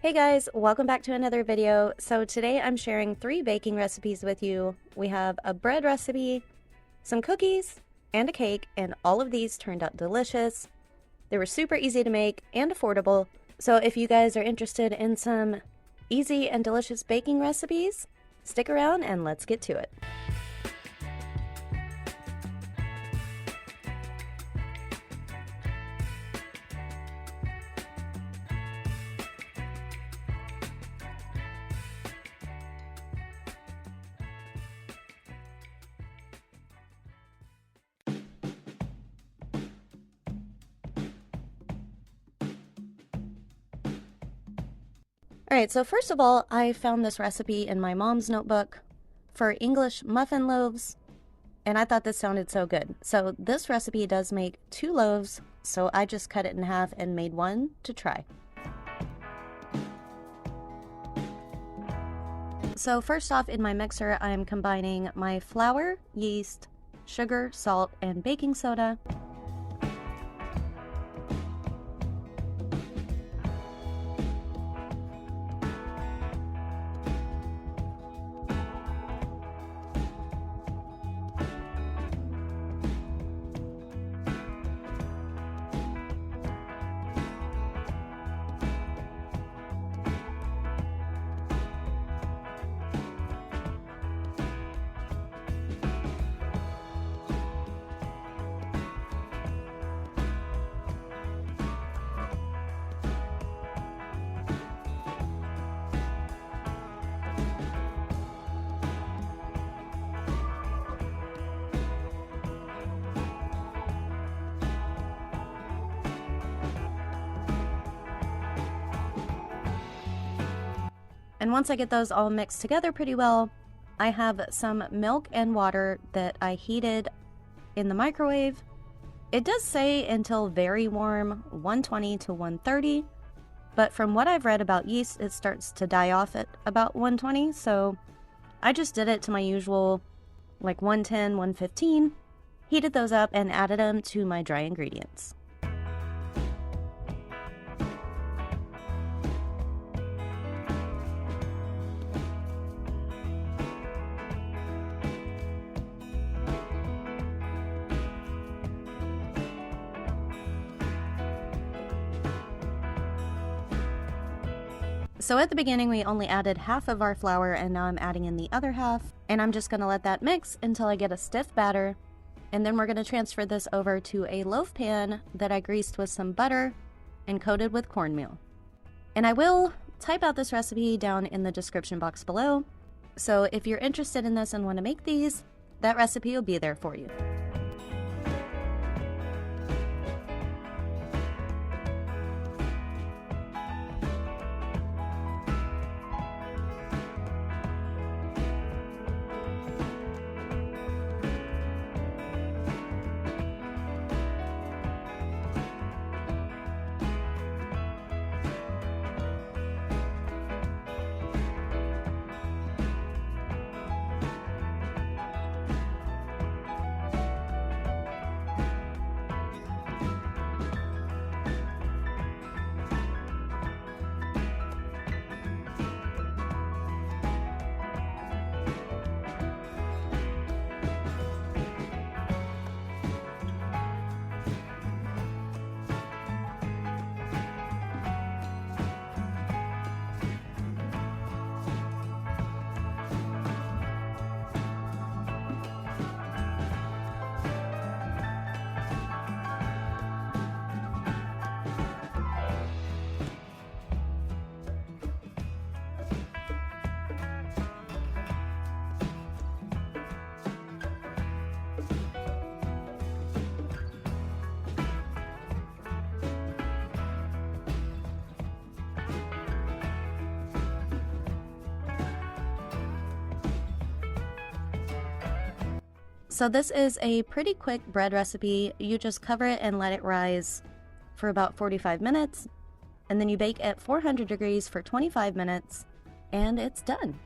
Hey guys, welcome back to another video. So today I'm sharing 3 baking recipes with you. We have a bread recipe, some cookies, and a cake, and all of these turned out delicious. They were super easy to make and affordable. So if you guys are interested in some easy and delicious baking recipes, stick around and let's get to it. Alright, so first of all, I found this recipe in my mom's notebook for English muffin loaves, and I thought this sounded so good. So this recipe does make 2 loaves, so I just cut it in half and made one to try. So first off, in my mixer, I am combining my flour, yeast, sugar, salt, and baking soda. And once I get those all mixed together pretty well, I have some milk and water that I heated in the microwave. It does say until very warm, 120 to 130, but from what I've read about yeast, it starts to die off at about 120, so I just did it to my usual, like 110, 115, heated those up and added them to my dry ingredients. So at the beginning, we only added half of our flour, and now I'm adding in the other half, and I'm just going to let that mix until I get a stiff batter, and then we're going to transfer this over to a loaf pan that I greased with some butter and coated with cornmeal. And I will type out this recipe down in the description box below, so if you're interested in this and want to make these, that recipe will be there for you. So this is a pretty quick bread recipe. You just cover it and let it rise for about 45 minutes, and then you bake at 400 degrees for 25 minutes, and it's done.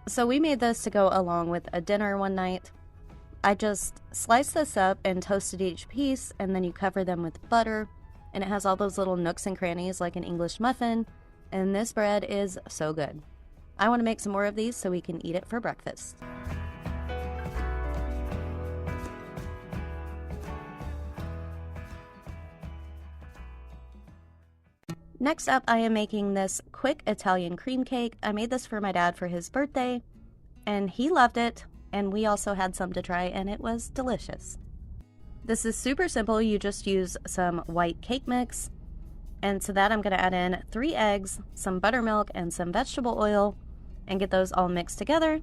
So we made this to go along with a dinner one night. I just sliced this up and toasted each piece, and then you cover them with butter, and it has all those little nooks and crannies like an English muffin, and this bread is so good. I want to make some more of these so we can eat it for breakfast. Next up, I am making this quick Italian cream cake. I made this for my dad for his birthday, and he loved it, and we also had some to try, and it was delicious. This is super simple. You just use some white cake mix, and to that I'm going to add in 3 eggs, some buttermilk, and some vegetable oil, and get those all mixed together.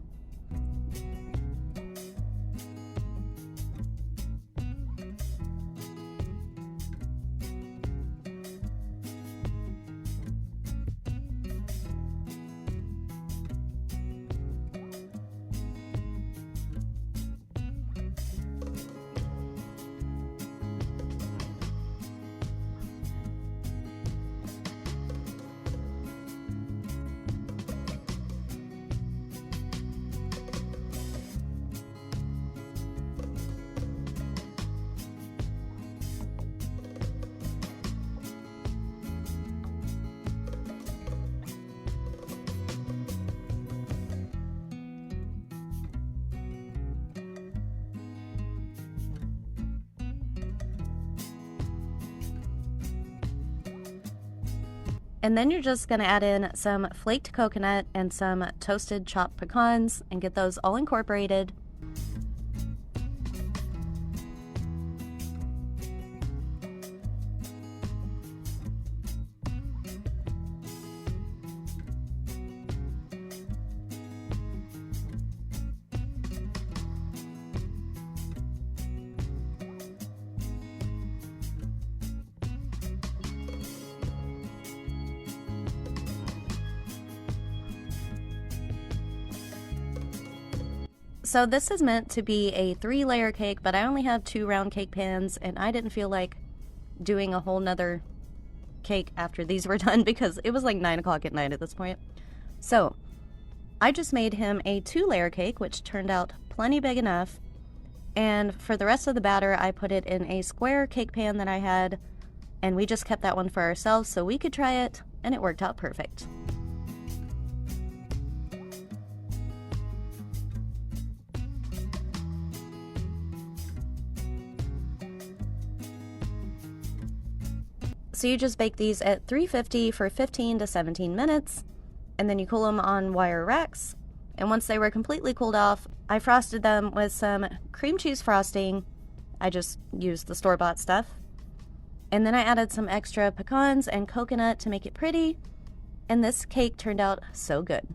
And then you're just going to add in some flaked coconut and some toasted chopped pecans and get those all incorporated. So this is meant to be a 3-layer cake, but I only have 2 round cake pans, and I didn't feel like doing a whole nother cake after these were done because it was like 9 o'clock at night at this point. So I just made him a 2-layer cake, which turned out plenty big enough. And for the rest of the batter, I put it in a square cake pan that I had, and we just kept that one for ourselves so we could try it, and it worked out perfect. So you just bake these at 350 for 15 to 17 minutes, and then you cool them on wire racks. And once they were completely cooled off, I frosted them with some cream cheese frosting. I just used the store-bought stuff. And then I added some extra pecans and coconut to make it pretty, and this cake turned out so good.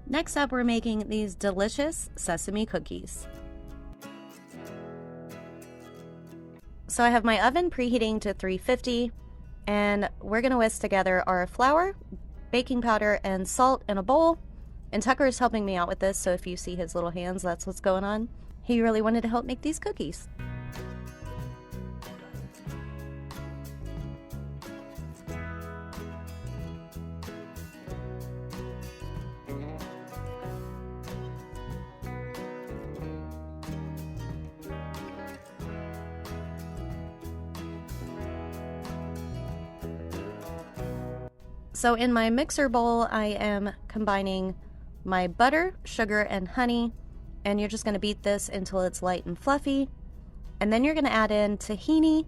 Next up, we're making these delicious sesame cookies. So I have my oven preheating to 350, and we're going to whisk together our flour, baking powder, and salt in a bowl. And Tucker is helping me out with this, so if you see his little hands, that's what's going on. He really wanted to help make these cookies. So in my mixer bowl, I am combining my butter, sugar, and honey, and you're just going to beat this until it's light and fluffy. And then you're going to add in tahini.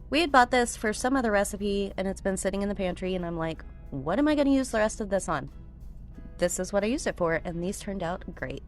We had bought this for some other recipe, and it's been sitting in the pantry, and I'm like, what am I going to use the rest of this on? This is what I used it for, and these turned out great.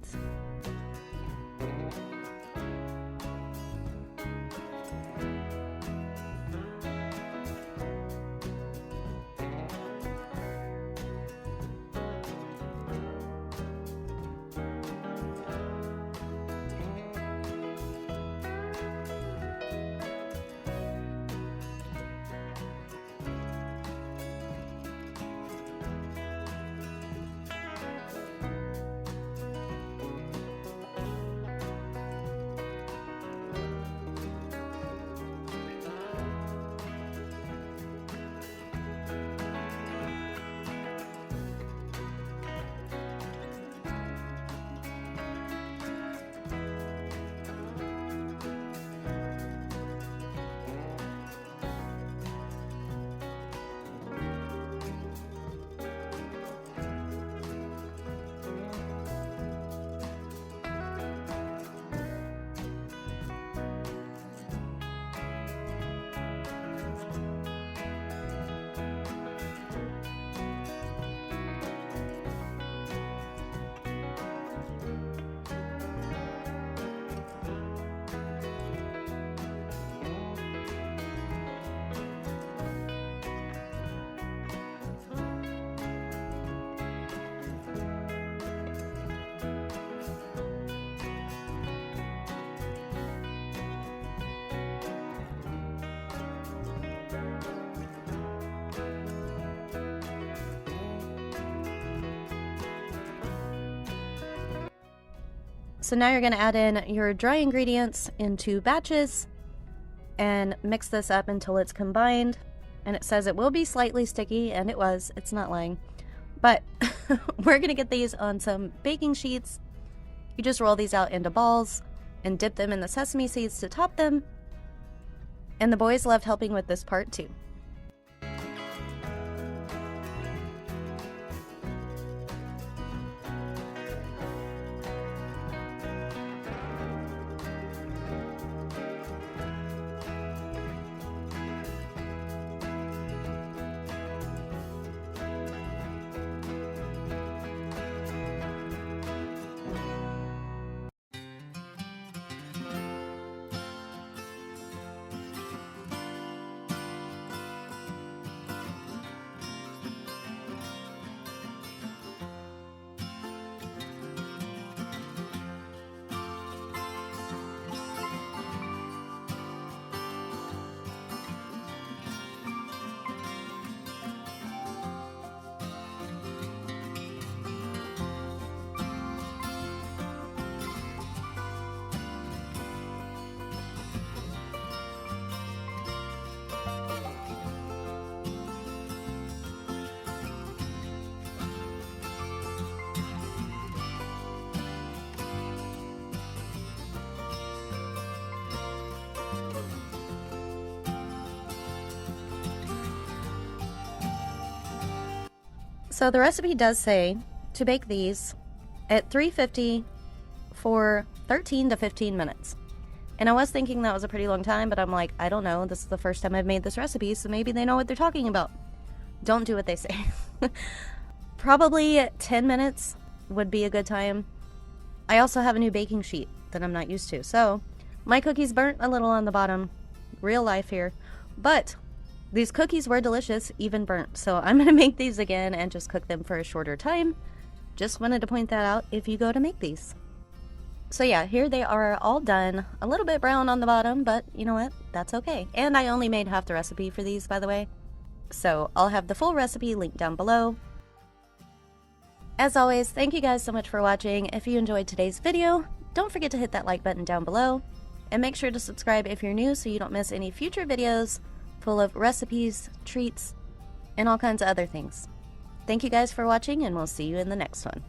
So now you're going to add in your dry ingredients in 2 batches and mix this up until it's combined. And it says it will be slightly sticky, and it was. It's not lying. But we're going to get these on some baking sheets. You just roll these out into balls and dip them in the sesame seeds to top them. And the boys loved helping with this part too. So the recipe does say to bake these at 350 for 13 to 15 minutes. And I was thinking that was a pretty long time, but I'm like, I don't know. This is the first time I've made this recipe, so maybe they know what they're talking about. Don't do what they say. Probably 10 minutes would be a good time. I also have a new baking sheet that I'm not used to. So my cookies burnt a little on the bottom. Real life here. But these cookies were delicious, even burnt. So I'm going to make these again and just cook them for a shorter time. Just wanted to point that out if you go to make these. So yeah, here they are all done. A little bit brown on the bottom, but you know what? That's okay. And I only made half the recipe for these, by the way. So I'll have the full recipe linked down below. As always, thank you guys so much for watching. If you enjoyed today's video, don't forget to hit that like button down below. And make sure to subscribe if you're new so you don't miss any future videos full of recipes, treats, and all kinds of other things. Thank you guys for watching, and we'll see you in the next one.